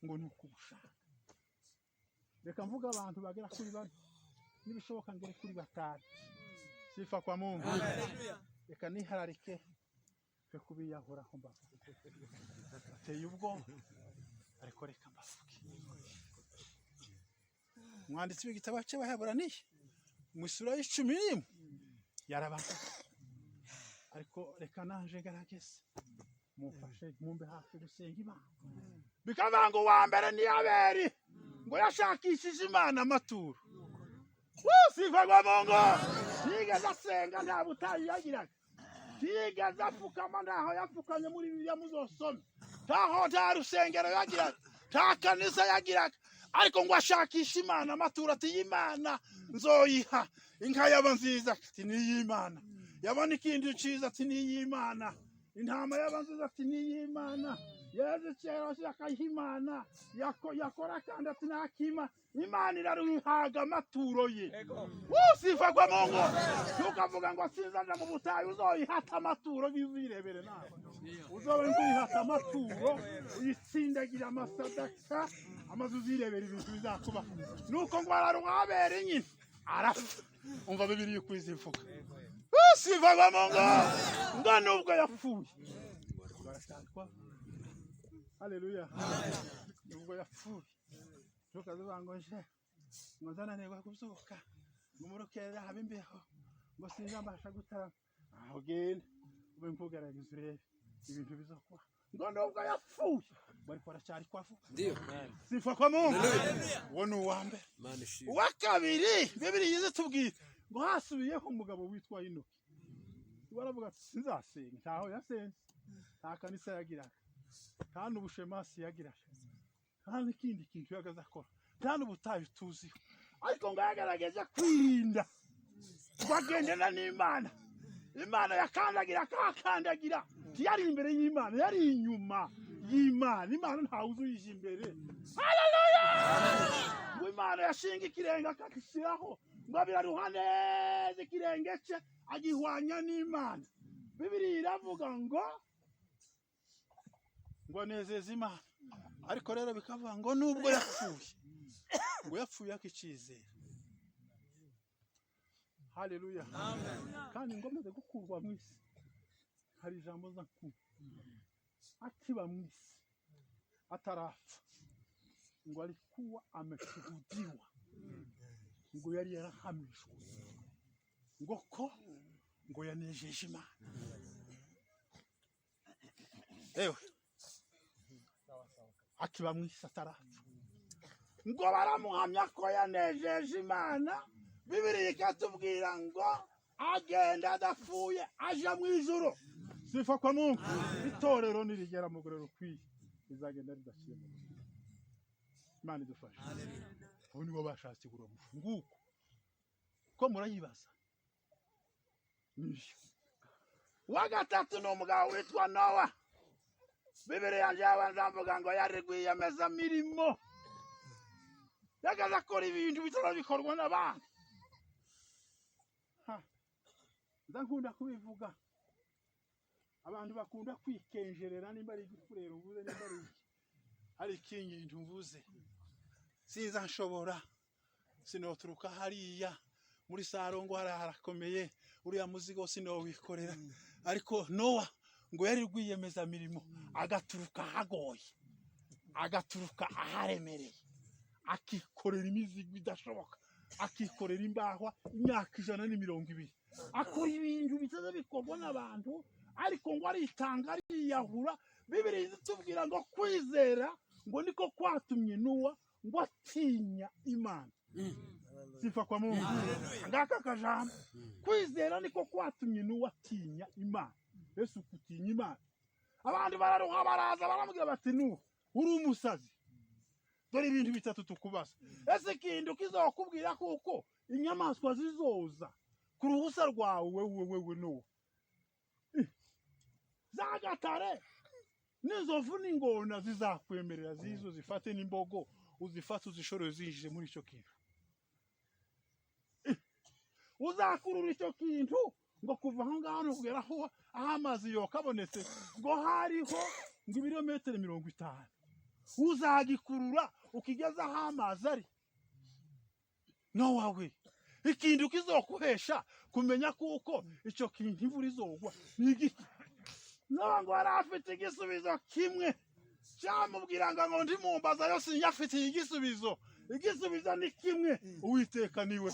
ngo nukubushaka reka mvuga abantu bagera kuri bane nibishoboka ngere kuri batanu sifa kwa Mungu reka nihararike fe kubiyahura ko mbavuga ateye ubwo ariko reka mbavuge umwanditsi w'igitabo cy'Abaheburaniya mu sura y'11 yarabaga ariko reka nanje garageze mufashe mumbe hafi gusenga Imana bikavuga ngo wa mbere ni Abeli ngo yashakishije Imana amaturo sifa kwa Mungu yigeze asenga nta butayu yagiraga yigeze apfukama ntaho yapfukanye muri Bibiliya muzosome nta rusengero yagiraga nta kanisa yagiraga ariko ngo ashakishe Imana amaturo ati Imana nzoyiha inka yaba nziza ati niy'Imana yabona ikindi ciza ati niy'Imana intama yaba nziza ati niy'Imana Yezu akayimana yakora kandi ati nakima Imana iraruhaga amaturo ye sifa kwa Mungu tukavuga ngo sinzaza mu butayu uzoyihata amaturo bizirebere nawe uzobe ngihata amaturo uyitsindagira amasadaka amazu zirebere ibintu bizakuba nuko ngo araruhabere nyine arafa umva Bibiliya ukwizivuga sifa kwa Mungu ngo nubwo yapfuye barashakwa haleluya nubwo yapfuye tukazubangoshe ngo zananirwa kuzuka ngumurukera habimbeho ngo sinzambasha gutara aho genda ube mvugaragaza urebe ibintu bizokwa ngo nubwo yapfuye bari kwaracyari kwavuga ndio sifa kwa Mungu wone uwambe wa kabiri Bibiliya izitubwira ngo hasubiyeho umugabo witwa Enoki baravuga sinzasenga ntaho yasenze nta kanisa yagiraga kandi ubushemasi yagiraga kandi ikindi kintu yagaza akora kandi ubutayu tuziho ariko ngo yagaragaje kwirinda bagendana n'Imana Imana yakandagira akakandagira yari imbere y'Imana yari inyuma y'Imana Imana ntawe uzuyije imbere haleluya ngo Imana yashinga ikirenga akakishyiraho ngo biraruhane ikirenge cye agihwanya n'Imana Bibiliya iravuga ngo nezeza Imana ariko rero bikavuga ngo nubwo yapfuye ngo yapfuye akicizera haleluya kandi ngo maze gukurwa mu isi hari ijambo zaku akiba mu isi atarapfa ngo alikuwa ameshuhudiwa ngo yari yarahamijwe ngo yanejeje Imana ewe akiba mu isi atarapfa ngo baramuhamya ko yanejeje Imana Bibiliya ikatubwira ngo agenda adapfuye aja mu ijuru sifa kwa Mungu itorero nirigera mu gorero kwiye izagenda ridashira Imana idufashe ubu nibo bashatse guromo nguko ko murayibaza wa gatatu no mugabo witwa Nowa Bibiliya yanje abanzavuga ngo yarigwiyemeza mirimo yagaza akora ibintu bitarabikorwa n'abantu ndakunda kubivuga abantu bakunda kwikenjerera nimba ari igikurero mvuze nimba ari hari ikintu mvuze siza nshobora sinoturuka hariya muri sarongo harakomeye uriya muzigo sinowikorera ariko Nowa ngo yari rwiyemeza mirimo agaturuka hagoye agaturuka aharemereye akikorera imizigo idashoboka akikorera imbahwa imyaka 120 akora ibintu bitaza bikorwa n'abantu ariko ngo aritanga ariyahura Bibiliya izitubwira ngo kwizera ngo niko kwatumye Nowa ngo atinya Imana sifa kwa Mungu ngaka kajambo kwizera niko kwatumye Nowa atinya Imana Yesu kutinya Imana abantu bararuha baraza baramubwira bati Nowa uri umusazi dore ibintu bitatu tukubaza ese kintu kizokubwira kuko inyamaswa zizoza ku ruhusa rwawe wewe Nowa zagatare n'inzovu n'ingona zizakwemerera zizo zifate n'imbogo uzifata uzishoreze zinjije muri icyo kintu uzakurura icyo kintu ngo kuva aho ngaho kugera aho amazi yokabonetse ngo hariho ngo ibirometero 50 uzagikurura ukigeza aho amazi ari. Nowawe ikindi ukizokuhesha kumenya kuko icyo kintu imvura izogwa ni igiti. Ngo yari afite igisubizo kimwe cyamubwira ngo ndi mumbaza yose yafitiye igisubizo. Igisubizo ni kimwe, Uwiteka niwe.